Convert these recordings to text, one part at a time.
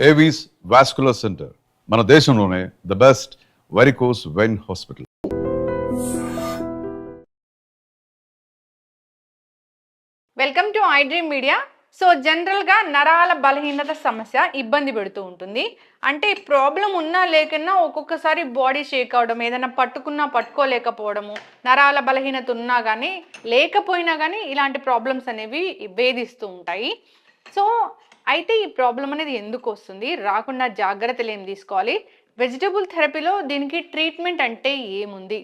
Avis vascular centre మన దేశంలోనే the best varicose vein hospital. Welcome to I dream media. So జనరల్గా నరాల బలహీనత సమస్య ఇబ్బంది పెడుతూ ఉంటుంది. అంటే ప్రాబ్లం ఉన్నా లేకున్నా ఒక్కొక్కసారి బాడీ షేక్ అవడం, ఏదైనా పట్టుకున్నా పట్టుకోలేకపోవడము, నరాల బలహీనత ఉన్నా కానీ లేకపోయినా కానీ ఇలాంటి ప్రాబ్లమ్స్ అనేవి వేధిస్తూ ఉంటాయి. సో అయితే ఈ ప్రాబ్లం అనేది ఎందుకు వస్తుంది, రాకుండా జాగ్రత్తలు ఏం తీసుకోవాలి, వెజిటబుల్ థెరపీలో దీనికి ట్రీట్మెంట్ అంటే ఏముంది,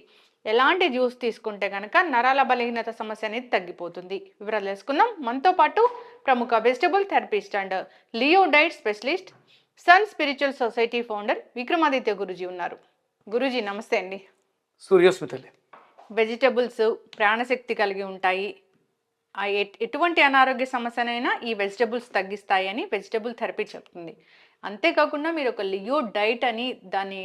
ఎలాంటి జ్యూస్ తీసుకుంటే కనుక నరాల బలహీనత సమస్య అనేది తగ్గిపోతుంది, వివరాలు తెలుసుకుందాం. మనతో పాటు ప్రముఖ vegetable therapist and leo diet specialist, sun spiritual society founder Vikramaditya Guruji ఉన్నారు. గురూజీ నమస్తే అండి. సూర్యోస్మితలే. వెజిటబుల్స్ ప్రాణశక్తి కలిగి ఉంటాయి, ఎటువంటి అనారోగ్య సమస్యనైనా ఈ వెజిటబుల్స్ తగ్గిస్తాయి అని వెజిటబుల్ థెరపీ చెప్తుంది. అంతేకాకుండా మీరు ఒక లియో డైట్ అని దాన్ని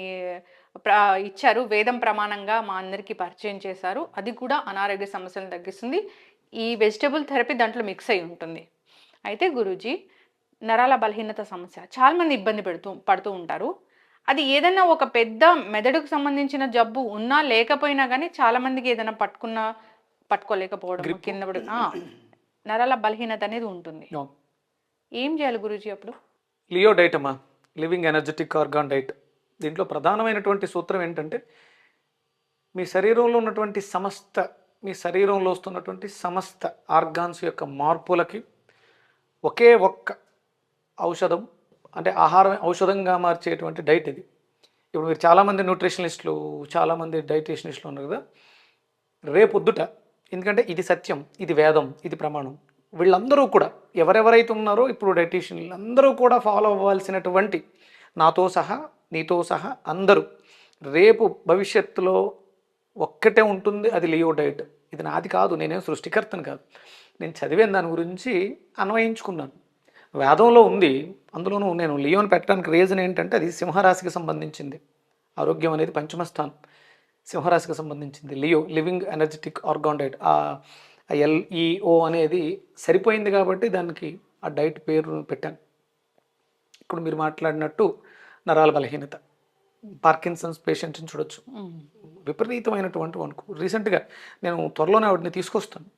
ఇచ్చారు, వేదం ప్రమాణంగా మా అందరికీ పరిచయం చేశారు. అది కూడా అనారోగ్య సమస్యలను తగ్గిస్తుంది. ఈ వెజిటబుల్ థెరపీ దాంట్లో మిక్స్ అయి ఉంటుంది. అయితే గురూజీ, నరాల బలహీనత సమస్య చాలామంది ఇబ్బంది పడుతూ ఉంటారు. అది ఏదైనా ఒక పెద్ద మెదడుకు సంబంధించిన జబ్బు ఉన్నా లేకపోయినా కానీ చాలామందికి ఏదైనా పట్టుకోలేకపోవడం, కింద పడి నరాల బలహీనత అనేది ఉంటుంది. ఏం చేయాలి గురూజీ అప్పుడు? లియో డైట్ అమ్మా, లివింగ్ ఎనర్జెటిక్ ఆర్గాన్ డైట్. దీంట్లో ప్రధానమైనటువంటి సూత్రం ఏంటంటే, మీ శరీరంలో ఉన్నటువంటి మీ శరీరంలో వస్తున్నటువంటి సమస్త ఆర్గాన్స్ యొక్క మార్పులకి ఒకే ఒక్క ఔషధం, అంటే ఆహారం ఔషధంగా మార్చేటువంటి డైట్ ఇది. ఇప్పుడు మీరు చాలామంది న్యూట్రిషనిస్టులు, చాలామంది డైటీషనిస్టులు ఉన్నారు కదా, రేపొద్దుట, ఎందుకంటే ఇది సత్యం, ఇది వేదం, ఇది ప్రమాణం, వీళ్ళందరూ కూడా ఎవరెవరైతే ఉన్నారో ఇప్పుడు డైటీషియన్లు అందరూ కూడా ఫాలో అవ్వాల్సినటువంటి, నాతో సహా నీతో సహా అందరూ, రేపు భవిష్యత్తులో ఒక్కటే ఉంటుంది, అది లియో డైట్. ఇది నాది కాదు, నేనేం సృష్టికర్తను కాదు, నేను చదివాను, దాని గురించి అన్వయించుకున్నాను. వేదంలో ఉంది. అందులోనూ నేను లియోని పెట్టడానికి రీజన్ ఏంటంటే, అది సింహరాశికి సంబంధించింది. ఆరోగ్యం అనేది పంచమ స్థానం, సింహరాశికి సంబంధించింది. Leo, living energetic organ diet, ఆ LEO అనేది సరిపోయింది కాబట్టి దానికి ఆ డైట్ పేరు పెట్టాను. ఇప్పుడు మీరు మాట్లాడినట్టు నరాల బలహీనత, పార్కిన్సన్స్ పేషెంట్ని చూడొచ్చు, విపరీతమైనటువంటి వణుకు. రీసెంట్గా నేను త్వరలోనే ఆవిడని తీసుకొస్తాను.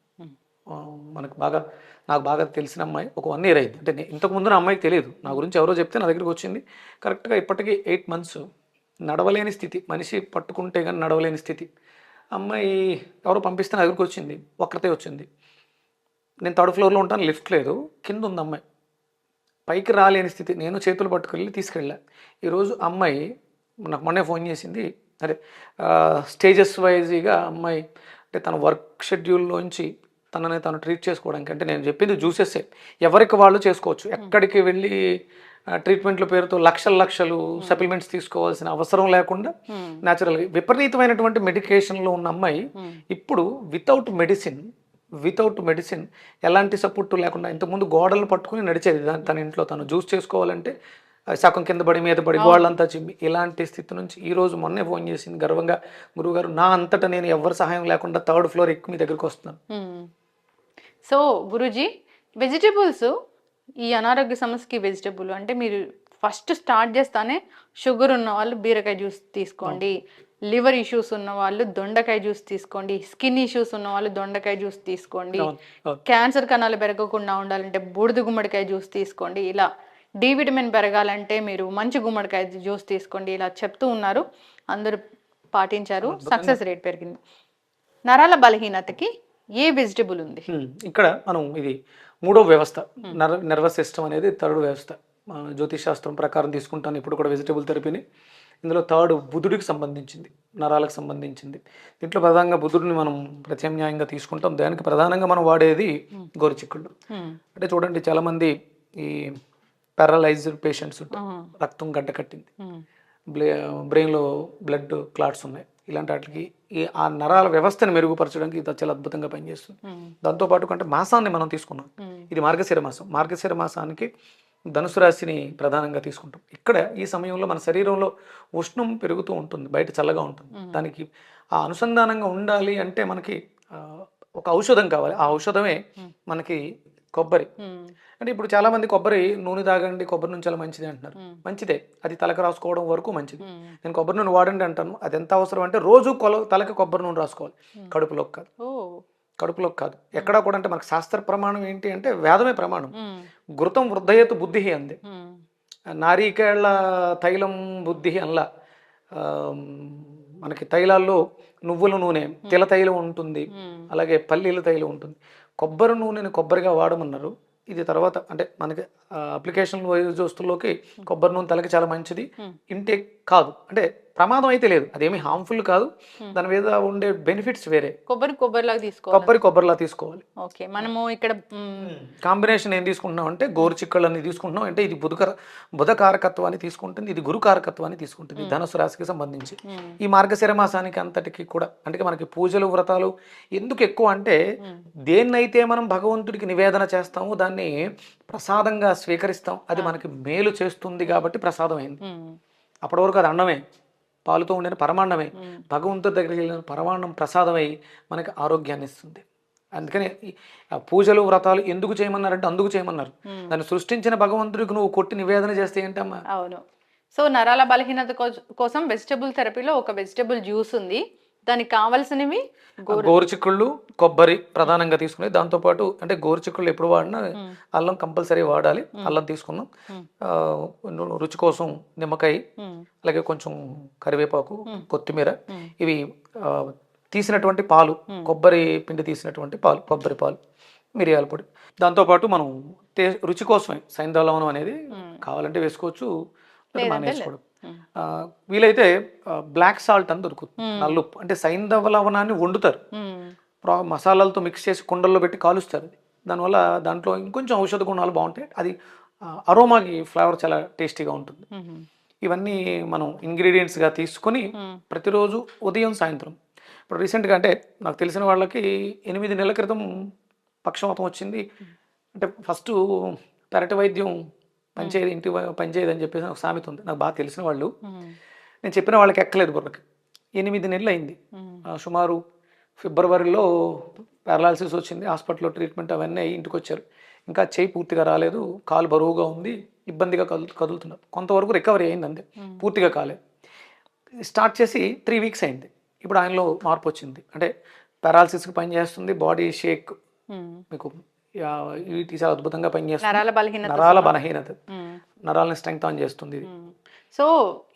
నాకు బాగా తెలిసిన అమ్మాయి, ఒక 1 year అయింది. అంటే ఇంతకుముందు నా అమ్మాయికి తెలియదు, నా గురించి ఎవరో చెప్తే నా దగ్గరికి వచ్చింది. కరెక్ట్గా ఇప్పటికీ 8 months. నడవలేని స్థితి, మనిషి పట్టుకుంటే కానీ నడవలేని స్థితి. అమ్మాయి ఎవరో పంపిస్తే నా దగ్గరికి వచ్చింది, ఒక్కరితే వచ్చింది. నేను 3rd floorలో ఉంటాను, లిఫ్ట్ లేదు, కింద ఉంది అమ్మాయి, పైకి రాలేని స్థితి. నేను చేతులు పట్టుకెళ్ళి తీసుకెళ్ళా. ఈరోజు అమ్మాయి నాకు మొన్నే ఫోన్ చేసింది. అదే స్టేజెస్ వైజ్గా అమ్మాయి, అంటే తన వర్క్ షెడ్యూల్లోంచి తనని తను ట్రీట్ చేసుకోవడానికి, అంటే నేను చెప్పింది జ్యూసెస్సే, ఎవరికి వాళ్ళు చేసుకోవచ్చు, ఎక్కడికి వెళ్ళి ట్రీట్మెంట్ల పేరుతో లక్షలు సప్లిమెంట్స్ తీసుకోవాల్సిన అవసరం లేకుండా న్యాచురల్గా విపరీతమైనటువంటి మెడికేషన్లో ఉన్న అమ్మాయి ఇప్పుడు వితౌట్ మెడిసిన్ ఎలాంటి సపోర్ట్ లేకుండా, ఇంతకుముందు గోడలు పట్టుకుని నడిచేది తన ఇంట్లో, తను జ్యూస్ చేసుకోవాలంటే సగం కింద పడి మీద పడి గోడలంతా చిమ్మి, ఇలాంటి స్థితి నుంచి ఈరోజు మొన్నే ఫోన్ చేసింది గర్వంగా, గురువుగారు నా అంతటా నేను ఎవరి సహాయం లేకుండా 3rd floor ఎక్కి మీ దగ్గరికి వస్తున్నాను. సో గురూజీ, వెజిటబుల్స్ ఈ అనారోగ్య సమస్యకి వెజిటబుల్ అంటే, మీరు ఫస్ట్ స్టార్ట్ చేస్తానే షుగర్ ఉన్న వాళ్ళు బీరకాయ జ్యూస్ తీసుకోండి, లివర్ ఇష్యూస్ ఉన్న వాళ్ళు దొండకాయ జ్యూస్ తీసుకోండి, స్కిన్ ఇష్యూస్ ఉన్న వాళ్ళు దొండకాయ జ్యూస్ తీసుకోండి, క్యాన్సర్ కణాలు పెరగకుండా ఉండాలంటే బూడిద గుమ్మడికాయ జ్యూస్ తీసుకోండి, ఇలా డి విటమిన్ పెరగాలంటే మీరు మంచి గుమ్మడికాయ జ్యూస్ తీసుకోండి, ఇలా చెప్తూ ఉన్నారు. అందరూ పాటించారు, సక్సెస్ రేట్ పెరిగింది. నరాల బలహీనతకి ఏ వెజిటబుల్ ఉంది? ఇక్కడ మనం ఇది 3వ వ్యవస్థ, నర్వస్ సిస్టమ్ అనేది 3rd వ్యవస్థ. జ్యోతిష్ శాస్త్రం ప్రకారం తీసుకుంటాను ఇప్పుడు కూడా వెజిటబుల్ థెరపీని. ఇందులో 3rd బుధుడికి సంబంధించింది, నరాలకు సంబంధించింది. దీంట్లో ప్రధానంగా బుధుడిని మనం ప్రత్యామ్నాయంగా తీసుకుంటాం. దానికి ప్రధానంగా మనం వాడేది గోరుచిక్కుళ్ళు. అంటే చూడండి, చాలామంది ఈ పారలైజ్డ్ పేషెంట్స్ ఉంటారు, రక్తం గడ్డ కట్టింది, బ్రెయిన్లో బ్లడ్ క్లాట్స్ ఉన్నాయి, ఇలాంటి వాటికి ఆ నరాల వ్యవస్థను మెరుగుపరచడానికి ఇది చాలా అద్భుతంగా పనిచేస్తుంది. దాంతోపాటు కంటే మాసాన్ని మనం తీసుకున్నాం, ఇది మార్గశిర మాసానికి ధనుసు రాశిని ప్రధానంగా తీసుకుంటాం. ఇక్కడ ఈ సమయంలో మన శరీరంలో ఉష్ణం పెరుగుతూ ఉంటుంది, బయట చల్లగా ఉంటుంది. దానికి ఆ అనుసంధానంగా ఉండాలి అంటే మనకి ఒక ఔషధం కావాలి. ఆ ఔషధమే మనకి కొబ్బరి ఉమ్, అంటే ఇప్పుడు చాలా మంది కొబ్బరి నూనె తాగండి, కొబ్బరి నుంచి చాలా మంచిది అంటున్నారు. మంచిదే, అది తలకు రాసుకోవడం వరకు మంచిది. ఉమ్. నేను కొబ్బరి నూనె వాడండి అంటాను. అది ఎంత అవసరం అంటే రోజు తలకి కొబ్బరి నూనె రాసుకోవాలి, కడుపులోకి కాదు. ఓ. కడుపులోకి కాదు, ఎక్కడా కూడా. అంటే మనకు శాస్త్ర ప్రమాణం ఏంటి అంటే వేదమే ప్రమాణం. ఉమ్, ఘృతం వృద్ధయేతు బుద్ధి అంది, ఉమ్, నారీకేళ్ల తైలం బుద్ధి అనలా. ఆ, మనకి తైలాల్లో నువ్వుల నూనె తిల తైలం ఉంటుంది, అలాగే పల్లీల తైలం ఉంటుంది. కొబ్బరి నూనెని కొబ్బరిగా వాడమన్నారు. ఇది తర్వాత అంటే మనకి అప్లికేషన్ వైజ్ వస్తువులోకి కొబ్బరి నూనె తలకి చాలా మంచిది. ఇంటేక్ కాదు అంటే ప్రమాదం అయితే లేదు, అదేమి హార్మ్ఫుల్ కాదు. దాని మీద ఉండే బెనిఫిట్స్ వేరే. కొబ్బరిలాగా తీసుకోవాలి. కొబ్బరిలా తీసుకోవాలి. ఓకే, మనము ఇక్కడ కాంబినేషన్ ఏం తీసుకుంటున్నాం అంటే గోరుచిక్కళ్ళని తీసుకుంటున్నాం. అంటే ఇది బుధ కారకత్వాన్ని తీసుకుంటుంది, ఇది గురు కారకత్వాన్ని తీసుకుంటుంది ధనుసు రాశికి సంబంధించి. ఈ మార్గశిర మాసానికి అంతటికి కూడా అంటే మనకి పూజలు వ్రతాలు ఎందుకు ఎక్కువ అంటే దేన్నైతే మనం భగవంతుడికి నివేదన చేస్తామో దాన్ని ప్రసాదంగా స్వీకరిస్తాం, అది మనకి మేలు చేస్తుంది కాబట్టి ప్రసాదం అయింది. అప్పటి వరకు అది అన్నమే, పాలుతో ఉండిన పరమాన్నమే. భగవంతుడి దగ్గరికి వెళ్ళిన పరమాన్నం ప్రసాదమై మనకి ఆరోగ్యాన్ని ఇస్తుంది. అందుకని పూజలు వ్రతాలు ఎందుకు చేయమన్నారంటే అందుకు చేయమన్నారు. దాన్ని సృష్టించిన భగవంతుడికి నువ్వు కొట్టి నివేదన చేస్తే ఏంటమ్మా. అవును. సో నరాల బలహీనత కోసం వెజిటబుల్ థెరపీలో ఒక వెజిటబుల్ జ్యూస్ ఉంది, దానికి కావాల్సినవి గోరుచిక్కుళ్ళు, కొబ్బరి ప్రధానంగా తీసుకుని, దాంతోపాటు అంటే గోరుచిక్కుళ్ళు ఎప్పుడు వాడినా అల్లం కంపల్సరీ వాడాలి. అల్లం తీసుకున్నాం, రుచి కోసం నిమ్మకాయ, అలాగే కొంచెం కరివేపాకు, కొత్తిమీర, ఇవి తీసినటువంటి పాలు, కొబ్బరి పిండి తీసినటువంటి పాలు, కొబ్బరి పాలు, మిరియాల పొడి. దాంతోపాటు మనం రుచి కోసమే సైంధవ లవణం అనేది కావాలంటే వేసుకోవచ్చు, మానేసుకోవడం. వీలైతే బ్లాక్ సాల్ట్ అని దొరుకుతుంది, నల్లుప్పు. అంటే సైంధవ లవణాన్ని వండుతారు, మసాలాలతో మిక్స్ చేసి కుండల్లో పెట్టి కాలుస్తారు. దానివల్ల దాంట్లో ఇంకొంచెం ఔషధ గుణాలు బాగుంటాయి. అది అరోమాకి ఫ్లేవర్ చాలా టేస్టీగా ఉంటుంది. ఇవన్నీ మనం ఇంగ్రీడియంట్స్గా తీసుకొని ప్రతిరోజు ఉదయం సాయంత్రం. ఇప్పుడు రీసెంట్గా అంటే నాకు తెలిసిన వాళ్ళకి 8 నెలల క్రితం పక్షవాతం వచ్చింది. అంటే ఫస్ట్ పెరటి వైద్యం పనిచేయదు, ఇంటి పనిచేయదు అని చెప్పేసి ఒక సామెత ఉంది. నాకు బాగా తెలిసిన వాళ్ళు, నేను చెప్పిన వాళ్ళకి ఎక్కలేదు బుర్రకి. 8 నెలలు అయింది. సుమారు ఫిబ్రవరిలో పారాలసిస్ వచ్చింది, హాస్పిటల్లో ట్రీట్మెంట్ అవన్నీ అయ్యి ఇంటికి వచ్చారు. ఇంకా చేయి పూర్తిగా రాలేదు, కాలు బరువుగా ఉంది, ఇబ్బందిగా కదులుతున్నారు. కొంతవరకు రికవరీ అయింది, అంతే, పూర్తిగా కాలేదు. స్టార్ట్ చేసి 3 వీక్స్ అయింది. ఇప్పుడు ఆయనలో మార్పు వచ్చింది. అంటే పారాలసిస్కి పనిచేస్తుంది, బాడీ షేక్, మీకు ఇది చాలా అద్భుతంగా పనిచేస్తుంది. నరాల బలహీనత, నరాలని స్ట్రెంగ్త్ ఆన్ చేస్తుంది ఇది. సో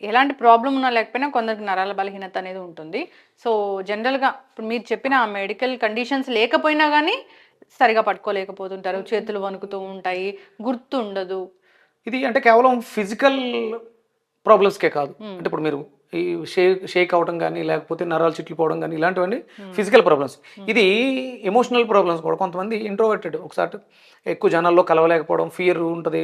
ఎలాంటి ప్రాబ్లం ఉన్నా లేకపోయినా కొందరికి నరాల బలహీనత అనేది ఉంటుంది. సో జనరల్గా ఇప్పుడు మీరు చెప్పిన మెడికల్ కండిషన్స్ లేకపోయినా కానీ సరిగా పట్టుకోలేకపోతుంటారు, చేతులు వణుకుతూ ఉంటాయి, గుర్తు ఉండదు. ఇది అంటే కేవలం ఫిజికల్ ప్రాబ్లమ్స్కే కాదు. అంటే ఇప్పుడు మీరు ఈ షేక్ అవడం కానీ, లేకపోతే నరాలు చిట్లిపోవడం కానీ, ఇలాంటివన్నీ ఫిజికల్ ప్రాబ్లమ్స్. ఇది ఎమోషనల్ ప్రాబ్లమ్స్ కూడా. కొంతమంది ఇంట్రోవర్టెడ్, ఒకసారి ఎక్కువ జనాల్లో కలవలేకపోవడం, ఫియర్ ఉంటుంది,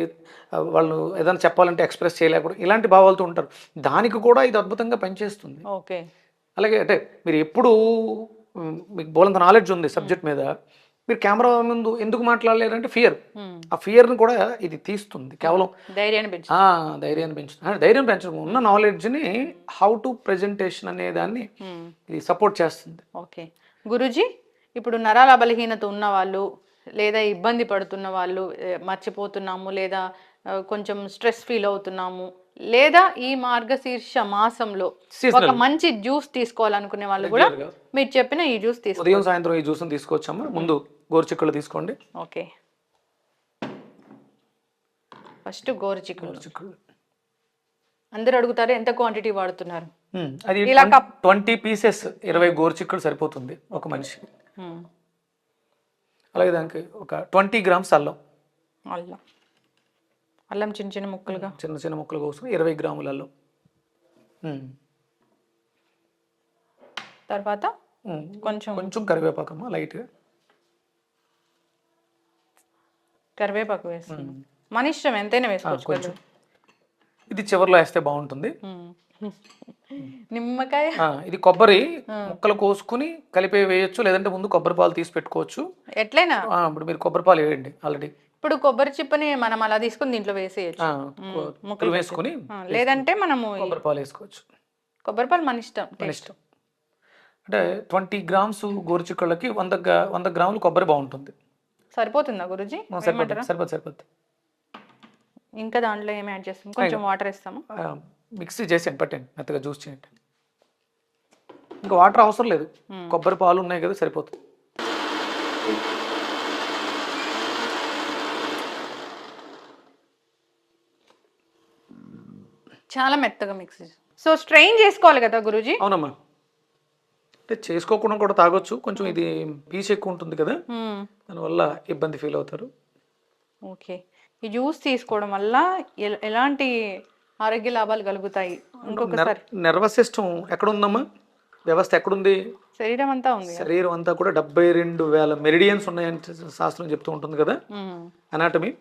వాళ్ళు ఏదైనా చెప్పాలంటే ఎక్స్ప్రెస్ చేయలేకపోవడం, ఇలాంటి భావాలతో ఉంటారు. దానికి కూడా ఇది అద్భుతంగా పనిచేస్తుంది. ఓకే. అలాగే అంటే మీరు ఎప్పుడు మీకు బోలంత నాలెడ్జ్ ఉంది సబ్జెక్ట్ మీద, మీరు కెమెరా ముందు ఎందుకు మాట్లాడలేరంటే ఫియర్. ఆ ఫియర్ని కూడా ఇది తీస్తుంది. కేవలం ధైర్యాన్ని పెంచుతుంది. ధైర్యం పెంచడం, ఉన్న నాలెడ్జ్ని హౌ టు ప్రెజెంటేషన్ అనే దాన్ని ఇది సపోర్ట్ చేస్తుంది. ఓకే గురూజీ, ఇప్పుడు నరాల బలహీనత ఉన్న వాళ్ళు లేదా ఇబ్బంది పడుతున్న వాళ్ళు, మర్చిపోతున్నాము లేదా కొంచెం స్ట్రెస్ ఫీల్ అవుతున్నాము, లేదా ఈ మార్గశీర్ష మాసంలో ఒక మంచి జ్యూస్ తీసుకోవాలనుకునే వాళ్ళు కూడా మీరు చెప్పిన ఈ జ్యూస్ తీసుకోవాలి. ఉదయం సాయంత్రం ఈ జ్యూస్ని తీసుకోవచ్చమ్మా. ముందు గోరుచిక్కుళ్ళు తీసుకోండి. ఓకే, ఫస్ట్ గోరుచిక్కుళ్ళు. అందరూ అడుగుతారు ఎంత క్వాంటిటీ వాడుతున్నారు. అది 20 పీసెస్, 20 గోరుచిక్కుళ్ళు సరిపోతుంది ఒక మనిషికి. అలాగే దానికి ఒక 20 గ్రామ్స్ అల్లం చిన్న చిన్న ముక్కలుగా, చిన్న ముక్కలు కోసం 20 గ్రాముల అల్లం. తర్వాత కొంచెం కరివేపాకమ్మ, లైట్గా కరివేపాకు వేసుకున్నాం. మన ఇష్టం, ఎంతైనా వేసుకోవచ్చు. ఇది చివరిలో వేస్తే బాగుంటుంది. నిమ్మకాయ, ఇది కొబ్బరి ముక్కలు కోసుకుని కలిపి వేయచ్చు, లేదంటే ముందు కొబ్బరి పాలు తీసి పెట్టుకోవచ్చు, ఎట్లయినా. ఇప్పుడు మీరు కొబ్బరి పాలు వేయండి ఆల్రెడీ. ఇప్పుడు కొబ్బరి చిప్పని మనం అలా తీసుకుని దీంట్లో వేసేయచ్చు, ముక్కలు వేసుకుని, లేదంటే మనము కొబ్బరి పాలు వేసుకోవచ్చు. కొబ్బరి పాలు మన ఇష్టం. అంటే 20 గ్రామ్స్ గోరుచిక్కుళ్ళకి 100 గ్రాములు కొబ్బరి బాగుంటుంది. సరిపోతుందా గురుజీ? సరిపోతుంది సరిపోతుంది సరిపోతుంది. ఇంకా దాంట్లో ఏమి యాడ్ చేస్తాం? కొంచెం వాటర్ ఇస్తాము. మిక్సీ చేసేయండి, పట్టండి, మెత్తగా జ్యూస్ చేయండి. ఇంకా వాటర్ అవసరం లేదు, కొబ్బరి పాలు ఉన్నాయి కదా, సరిపోతుంది. చాలా మెత్తగా మిక్స్. సో స్ట్రెయిన్ చేసుకోవాలి కదా గురూజీ? అవునమ్మా, అంటే చేసుకోకుండా కూడా తాగొచ్చు. కొంచెం ఇది పీస్ ఎక్కువ ఉంటుంది కదా, దానివల్ల ఇబ్బంది ఫీల్ అవుతారు. ఓకే, ఈ జ్యూస్ తీసుకోవడం వల్ల ఎలాంటి ఆరోగ్య లాభాలు కలుగుతాయి? ఇంకొకసారి, నర్వస్ సిస్టమ్ ఎక్కడ ఉందమ్మా, వ్యవస్థ ఎక్కడుంది? శరీరం అంతా ఉంది. శరీరం అంతా కూడా 72,000 మెరిడియన్స్ ఉన్నాయని శాస్త్రం చెప్తూ ఉంటుంది కదా, అనాటమీ.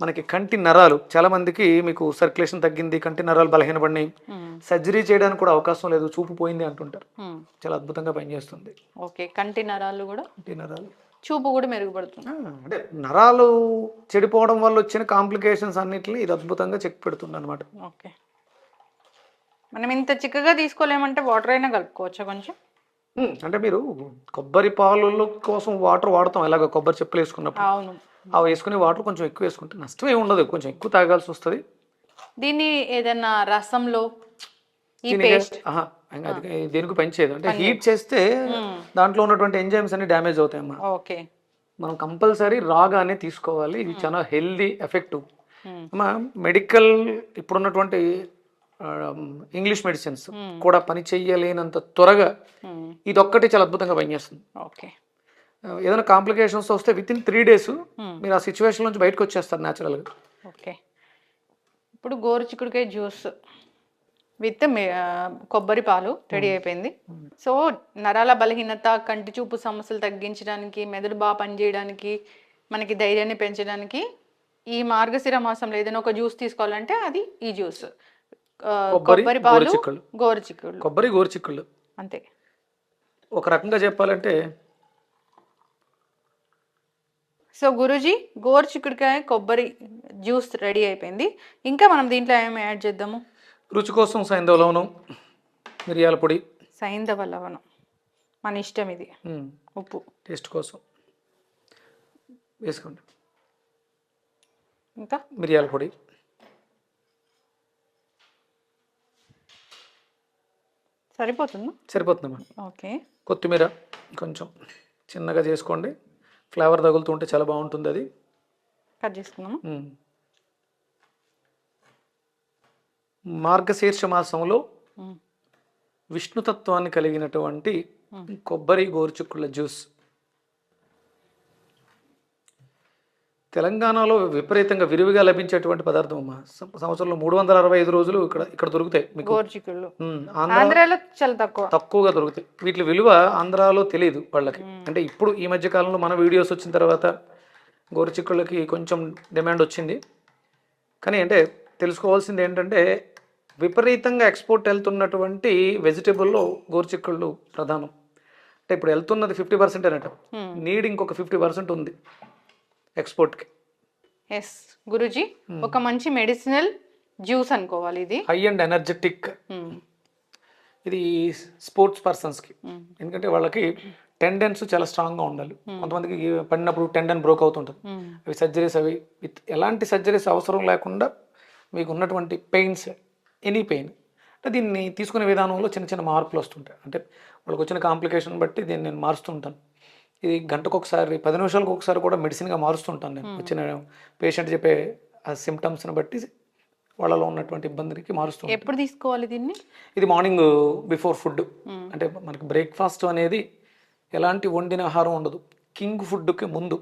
మనకి కంటి నరాలు, చాలా మందికి మీకు సర్క్యులేషన్ తగ్గింది, కంటి నరాలు బలహీనపడినాయి, సర్జరీ చేయడానికి కూడా అవకాశం లేదు, చూపు పోయింది అంటుంటారు. చాలా అద్భుతంగా పనిచేస్తుంది. ఓకే, కంటి నరాలు కూడా, కంటి నరాలు, చూపు కూడా మెరుగుపడుతుంది. అంటే నరాలు చెడిపోవడం వల్ల వచ్చిన కాంప్లికేషన్స్ అన్నిటిని ఇది అద్భుతంగా చెక్ పెడుతుంది అనమాట. ఓకే, మనం ఇంత చిక్కగా తీసుకోలేమంటే వాటర్ అయినా కలుపుకోవచ్చా కొంచెం? అంటే మీరు కొబ్బరి పాలు కోసం వాటర్ వాడతాం, ఎలాగ కొబ్బరి చెప్పులు వేసుకున్నప్పుడు. అవును, అవి వేసుకునే వాటర్ కొంచెం ఎక్కువ వేసుకుంటే నష్టం ఏమి ఉండదు, కొంచెం ఎక్కువ తాగాల్సి వస్తుంది. దీన్ని ఏదైనా రసంలో ఈ పేస్ట్ దేనికి పనిచేయదు, అంటే హీట్ చేస్తే దాంట్లో ఉన్నటువంటి ఎంజైమ్స్ అన్ని డ్యామేజ్ అవుతాయి అమ్మా. ఓకే, మనం కంపల్సరీ రాగానే తీసుకోవాలి, ఇది చాలా హెల్దీ ఎఫెక్టివ్ అమ్మా. మెడికల్ ఇప్పుడున్నటువంటి ఇంగ్లీష్ మెడిసిన్స్ కూడా పని చెయ్యలేనంత త్వరగా ఇది ఒక్కటి చాలా అద్భుతంగా పనిచేస్తుంది. ఓకే, ఏదైనా కాంప్లికేషన్స్ వస్తే విత్ ఇన్ 3 days మీరు ఆ సిచ్యువేషన్ నుంచి బయటకు వచ్చేస్తారు న్యాచురల్గా. ఓకే, ఇప్పుడు గోరుచిక్కుడుకాయ జ్యూస్ విత్ కొబ్బరి పాలు రెడీ అయిపోయింది. సో నరాల బలహీనత, కంటి చూపు సమస్యలు తగ్గించడానికి, మెదడు బాగా పనిచేయడానికి, మనకి ధైర్యాన్ని పెంచడానికి ఈ మార్గశిర మాసంలో ఏదైనా ఒక జ్యూస్ తీసుకోవాలంటే అది ఈ జ్యూస్. కొబ్బరి పాలు, గోరుచిక్కుడు, కొబ్బరి గోరుచిక్కుళ్ళు అంతే. ఒక రకంగా చెప్పాలంటే, సో గురూజీ, గోరుచిక్కుడుకాయ కొబ్బరి జ్యూస్ రెడీ అయిపోయింది. ఇంకా మనం దీంట్లో ఏమి యాడ్ చేద్దాము? రుచి కోసం సైంధవ లవణం, మిరియాల పొడి. సైంధవ లవణం మన ఇష్టం, ఇది ఉప్పు టేస్ట్ కోసం వేసుకోండి. ఇంకా మిరియాల పొడి, సరిపోతుందా? సరిపోతుందమ్మా. ఓకే, కొత్తిమీర కొంచెం చిన్నగా చేసుకోండి, ఫ్లేవర్ తగులుతుంటే చాలా బాగుంటుంది. అది కట్ చేసుకుందాము. మార్గశీర్ష మాసంలో విష్ణుతత్వాన్ని కలిగినటువంటి కొబ్బరి గోరుచిక్కుళ్ళ జ్యూస్ తెలంగాణలో విపరీతంగా విరివిగా లభించేటువంటి పదార్థం అమ్మా. సంవత్సరంలో 365 రోజులు ఇక్కడ దొరుకుతాయి మీకు గోరుచిక్కుళ్ళు. ఆంధ్రాలో చాలా తక్కువగా దొరుకుతాయి. వీటి విలువ ఆంధ్రాలో తెలియదు వాళ్ళకి. అంటే ఇప్పుడు ఈ మధ్య కాలంలో మన వీడియోస్ వచ్చిన తర్వాత గోరుచిక్కుళ్ళకి కొంచెం డిమాండ్ వచ్చింది. కానీ అంటే తెలుసుకోవాల్సింది ఏంటంటే, విపరీతంగా ఎక్స్పోర్ట్ వెళ్తున్నటువంటి వెజిటేబుల్లో గోరుచిక్కుళ్ళు ప్రధానం. అంటే ఇప్పుడు వెళ్తున్నది 50% అనట, నీడ్ ఇంకొక 50% ఉంది ఎక్స్పోర్ట్కి. ఎస్ గురూజీ, ఒక మంచి మెడిసినల్ జ్యూస్ అనుకోవాలి ఇది. High and energetic. ఇది స్పోర్ట్స్ పర్సన్స్కి, ఎందుకంటే వాళ్ళకి టెండెన్స్ చాలా స్ట్రాంగ్గా ఉండాలి. కొంతమందికి పడినప్పుడు టెండెన్ బ్రోక్ అవుతుంటుంది. అవి సర్జరీస్, అవి విత్ ఎలాంటి సర్జరీస్ అవసరం లేకుండా మీకు ఉన్నటువంటి పెయిన్స్, ఎనీ పెయిన్, అంటే దీన్ని తీసుకునే విధానంలో చిన్న చిన్న మార్పులు వస్తుంటాయి. అంటే వాళ్ళకి వచ్చిన కాంప్లికేషన్ బట్టి దీన్ని నేను మారుస్తుంటాను. ఇది గంటకు ఒకసారి, 10 నిమిషాలకు ఒకసారి కూడా మెడిసిన్గా మారుస్తుంటాను నేను. వచ్చిన పేషెంట్ చెప్పే ఆ సిమ్టమ్స్ని బట్టి వాళ్ళలో ఉన్నటువంటి ఇబ్బందికి మారుస్తుంటాను. ఎప్పుడు తీసుకోవాలి దీన్ని? ఇది మార్నింగ్ బిఫోర్ ఫుడ్. అంటే మనకి బ్రేక్ఫాస్ట్ అనేది ఎలాంటి వండిన ఆహారం ఉండదు, కింగ్ ఫుడ్కి ముందు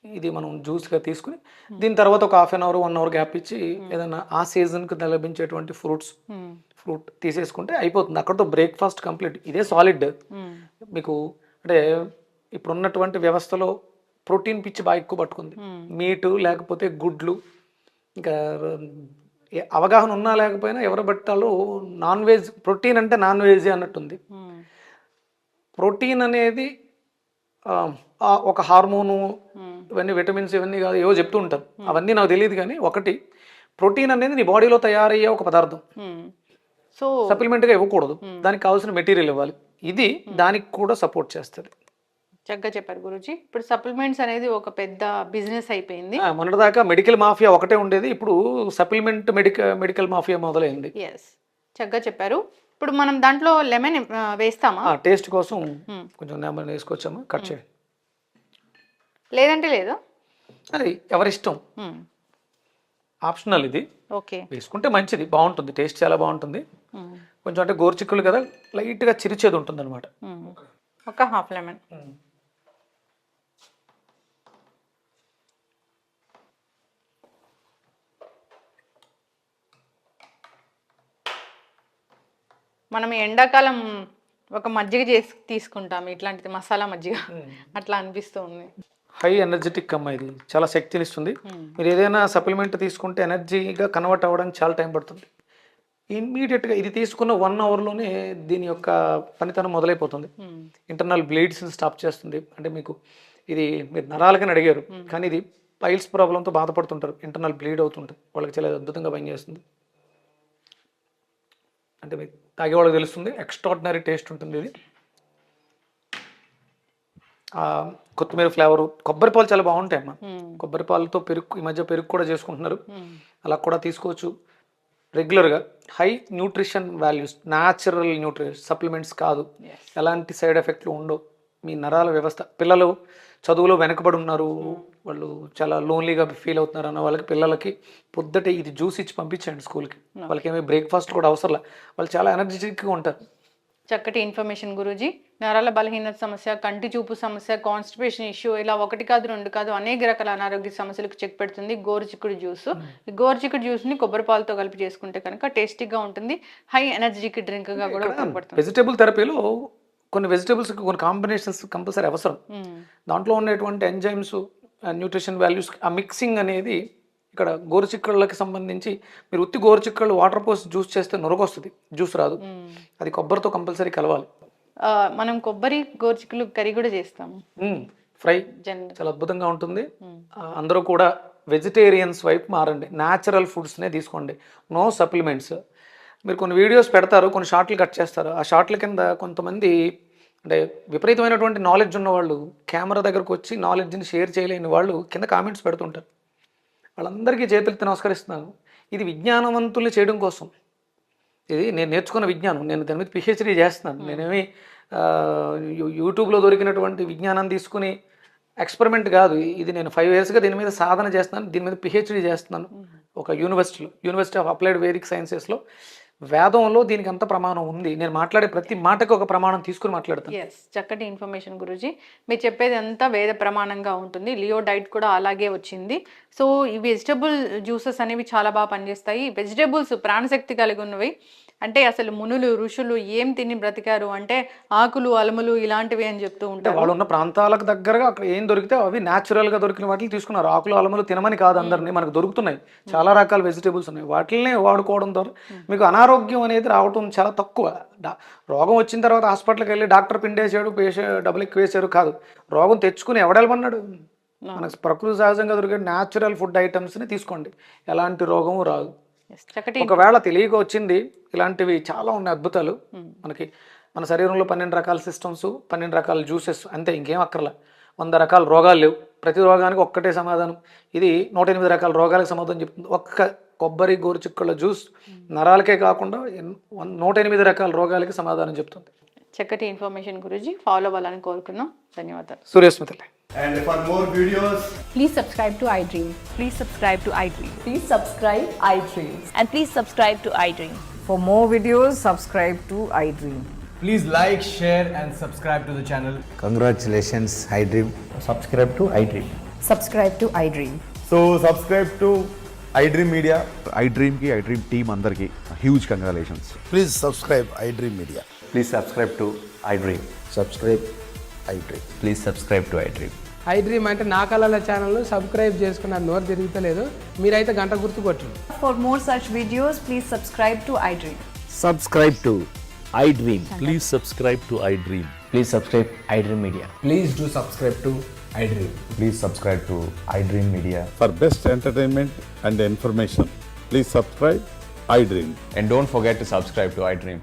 ఇది మనం జ్యూస్గా తీసుకుని, దీని తర్వాత ఒక 1/2 hour 1 hour గ్యాప్ ఇచ్చి ఏదైనా ఆ సీజన్కి లభించేటువంటి ఫ్రూట్ తీసేసుకుంటే అయిపోతుంది. అక్కడతో బ్రేక్ఫాస్ట్ కంప్లీట్. ఇదే సాలిడ్. మీకు అంటే ఇప్పుడు ఉన్నటువంటి వ్యవస్థలో ప్రోటీన్ పిచ్చి బాగా ఎక్కువ పట్టుకుంది. మీటు లేకపోతే గుడ్లు, ఇంకా అవగాహన ఉన్నా లేకపోయినా ఎవరు బట్టాలో నాన్ వెజ్, ప్రోటీన్ అంటే నాన్ వెజ్ అన్నట్టుంది. ప్రోటీన్ అనేది ఒక హార్మోను, ఇవన్నీ విటమిన్స్, ఇవన్నీ కాదు ఏవో చెప్తూ ఉంటారు, అవన్నీ నాకు తెలియదు. కానీ ఒకటి, ప్రోటీన్ అనేది నీ బాడీలో తయారయ్యే ఒక పదార్థం. సో సప్లిమెంట్గా ఇవ్వకూడదు, దానికి కావాల్సిన మెటీరియల్ ఇవ్వాలి. ఇది దానికి కూడా సపోర్ట్ చేస్తుంది. చక్కగా చెప్పారు గురూజీ. ఇప్పుడు సప్లిమెంట్స్ అనేది ఒక పెద్ద బిజినెస్ అయిపోయింది. మొన్నటిదాకా మెడికల్ మాఫియా ఒకటే ఉండేది, ఇప్పుడు సప్లిమెంట్ మెడికల్ మాఫియా మొదలైంది. ఎస్, చక్కగా చెప్పారు. ఇప్పుడు మనం దాంట్లో లెమన్ వేస్తామా? టేస్ట్ కోసం కొంచెం లెమన్ వేసుకోవచ్చామా? కట్ చేయండి. లేదంటే లేదు, అది ఎవరిష్టం, ఆప్షనల్. ఇది ఓకే, వేసుకుంటే మంచిది, బాగుంటుంది, టేస్ట్ చాలా బాగుంటుంది. కొంచెం అంటే గోరుచిక్కులు కదా, లైట్గా చిరిచేది ఉంటుంది అనమాట. ఒక హాఫ్ లెమన్. మనం ఎండాకాలం ఒక మజ్జిగ చేసి తీసుకుంటాం, ఇట్లాంటిది మసాలా మజ్జిగ, అట్లా అనిపిస్తుంది. హై ఎనర్జెటిక్ అమ్మ, ఇది చాలా శక్తినిస్తుంది. మీరు ఏదైనా సప్లిమెంట్ తీసుకుంటే ఎనర్జీగా కన్వర్ట్ అవ్వడానికి చాలా టైం పడుతుంది. ఇమ్మీడియట్గా ఇది తీసుకున్న 1 అవర్లోనే దీని యొక్క పనితనం మొదలైపోతుంది. ఇంటర్నల్ బ్లీడ్స్ స్టాప్ చేస్తుంది. అంటే మీకు ఇది మీరు నరాలకని అడిగారు, కానీ ఇది పైల్స్ ప్రాబ్లంతో బాధపడుతుంటారు, ఇంటర్నల్ బ్లీడ్ అవుతుంటుంది, వాళ్ళకి చాలా అద్భుతంగా పనిచేస్తుంది. అంటే మీకు తాగే వాళ్ళకి తెలుస్తుంది, ఎక్స్ట్రాడినరీ టేస్ట్ ఉంటుంది ఇది. కొత్తిమీర ఫ్లేవరు, కొబ్బరి పాలు చాలా బాగుంటాయి అమ్మా. కొబ్బరి పాలతో పెరుగు, ఈ మధ్య పెరుగు కూడా చేసుకుంటున్నారు, అలా కూడా తీసుకోవచ్చు రెగ్యులర్గా. High nutrition values, natural nutrition supplements కాదు, ఎలాంటి సైడ్ ఎఫెక్ట్లు ఉండవు. మీ నరాల వ్యవస్థ, పిల్లలు చదువులో వెనకబడి ఉన్నారు, వాళ్ళు చాలా లోన్లీగా ఫీల్ అవుతున్నారు అన్న వాళ్ళకి, పిల్లలకి పొద్దుటే ఇది జ్యూస్ ఇచ్చి పంపించండి స్కూల్కి. వాళ్ళకి ఏమీ బ్రేక్ఫాస్ట్ కూడా అవసరం, వాళ్ళు చాలా ఎనర్జెటిక్గా ఉంటారు. చక్కటి ఇన్ఫర్మేషన్ గురూజీ. నరాల బలహీనత సమస్య, కంటి చూపు సమస్య, కాన్స్టిపేషన్ ఇష్యూ, ఇలా 1 కాదు 2 కాదు అనేక రకాల అనారోగ్య సమస్యలకు చెక్ పెడుతుంది గోరుచిక్కుడు జ్యూస్. ఈ గోరుచిక్కుడు జ్యూస్ని కొబ్బరి పాలతో కలిపి చేసుకుంటే కనుక టేస్టీగా ఉంటుంది, హై ఎనర్జెటిక్ డ్రింక్గా కూడా ఉపయోగపడుతుంది. వెజిటేబుల్ థెరపీలో కొన్ని వెజిటేబుల్స్కి కొన్ని కాంబినేషన్స్ కంపల్సరీ అవసరం. దాంట్లో ఉన్నటువంటి ఎంజైమ్స్, న్యూట్రిషన్ వాల్యూస్, ఆ మిక్సింగ్ అనేది ఇక్కడ గోరుచిక్కుళ్ళకి సంబంధించి మీరు ఉత్తి గోరుచిక్కుళ్ళు వాటర్ పోసి జ్యూస్ చేస్తే నొరగొస్తుంది, జ్యూస్ రాదు. అది కొబ్బరితో కంపల్సరీ కలవాలి. మనం కొబ్బరి గోరుచిక్కులు కర్రీ కూడా చేస్తాము, ఫ్రై చాలా అద్భుతంగా ఉంటుంది. అందరూ కూడా వెజిటేరియన్స్ వైపు మారండి, న్యాచురల్ ఫుడ్స్నే తీసుకోండి, నో సప్లిమెంట్స్. మీరు కొన్ని వీడియోస్ పెడతారు, కొన్ని షార్ట్లు కట్ చేస్తారు, ఆ షార్ట్ల కింద కొంతమంది అంటే విపరీతమైనటువంటి నాలెడ్జ్ ఉన్నవాళ్ళు కెమెరా దగ్గరకు వచ్చి నాలెడ్జ్ని షేర్ చేయలేని వాళ్ళు కింద కామెంట్స్ పెడుతుంటారు. వాళ్ళందరికీ చేతులెత్తి నమస్కరిస్తున్నాను. ఇది విజ్ఞానవంతులు చేయడం కోసం, ఇది నేను నేర్చుకున్న విజ్ఞానం, నేను దాని మీద పిహెచ్డీ చేస్తున్నాను. నేనేమి యూట్యూబ్లో దొరికినటువంటి విజ్ఞానాన్ని తీసుకుని ఎక్స్పెరిమెంట్ కాదు ఇది. నేను 5 yearsగా దీని మీద సాధన చేస్తున్నాను, దీని మీద పిహెచ్డీ చేస్తున్నాను ఒక యూనివర్సిటీ ఆఫ్ అప్లైడ్ వేదిక్ సైన్సెస్లో. వేదంలో దీనికి అంత ప్రమాణం ఉంది, నేను మాట్లాడే ప్రతి మాటకి ఒక ప్రమాణం తీసుకుని మాట్లాడతాను. చక్కటి ఇన్ఫర్మేషన్ గురూజీ. మీరు చెప్పేది అంతా వేద ప్రమాణంగా ఉంటుంది, లియో డైట్ కూడా అలాగే వచ్చింది. సో ఈ వెజిటబుల్ జ్యూసెస్ అనేవి చాలా బాగా పనిచేస్తాయి. వెజిటబుల్స్ ప్రాణశక్తి కలిగి ఉన్నవి, అంటే అసలు మునులు ఋషులు ఏం తిని బ్రతికారు అంటే ఆకులు అలములు ఇలాంటివి అని చెప్తూ ఉంటారు. వాళ్ళు ఉన్న ప్రాంతాలకు దగ్గరగా అక్కడ ఏం దొరికితే అవి న్యాచురల్గా దొరికిన వాటిని తీసుకున్నారు. ఆకులు అలములు తినమని కాదు అందరినీ, మనకు దొరుకుతున్నాయి చాలా రకాల వెజిటేబుల్స్ ఉన్నాయి, వాటిని వాడుకోవడం ద్వారా మీకు అనారోగ్యం అనేది రావటం చాలా తక్కువ. రోగం వచ్చిన తర్వాత హాస్పిటల్కి వెళ్ళి డాక్టర్ పిండేసాడు, డబ్బులు ఎక్కువ వేసారు కాదు, రోగం తెచ్చుకుని ఎవడెళ్ళమన్నాడు. మనకు ప్రకృతి సహజంగా దొరికే న్యాచురల్ ఫుడ్ ఐటమ్స్ని తీసుకోండి, ఎలాంటి రోగము రాదు. ఒకవేళ తెలియక వచ్చింది, ఇలాంటివి చాలా ఉన్నాయి అద్భుతాలు. మనకి మన శరీరంలో 12 రకాల సిస్టమ్స్, 12 రకాల జ్యూసెస్, అంతే, ఇంకేం అక్కర్లా. 100 రకాల రోగాలు లేవు, ప్రతి రోగానికి ఒక్కటే సమాధానం. ఇది 108 రకాల రోగాలకు సమాధానం చెప్తుంది. ఒక్క కొబ్బరి గోరుచిక్కుళ్ళ జ్యూస్ నరాలకే కాకుండా 108 రకాల రోగాలకి సమాధానం చెప్తుంది. చక్కటి ఇన్ఫర్మేషన్ గురూజీ, ఫాలో అవ్వాలని కోరుకున్నాం. ధన్యవాదాలు. సూర్యస్మితలే. And for more videos, please subscribe to iDream. Please subscribe to iDream. Please subscribe iDream. And please subscribe to iDream. For more videos, subscribe to iDream. please like, share and subscribe to the channel. Congratulations, iDream. Subscribe to iDream. Subscribe to iDream. So subscribe to iDream Media. iDream ki iDream team andarki huge congratulations. Please subscribe iDream Media. Please subscribe to iDream. Subscribe iDream. Please subscribe to iDream. iDream అంటే నా కళల channel subscribe చేసుకున్న నోరు తిరుగుతలేదు, మీరైతే గంట గుర్తు కొట్టండి. For more such videos, please subscribe to iDream. Subscribe to iDream. Please subscribe to iDream. Please subscribe iDream Media. Please do subscribe to iDream. Please subscribe to iDream Media. For best entertainment and information, please subscribe iDream. And don't forget to subscribe to iDream.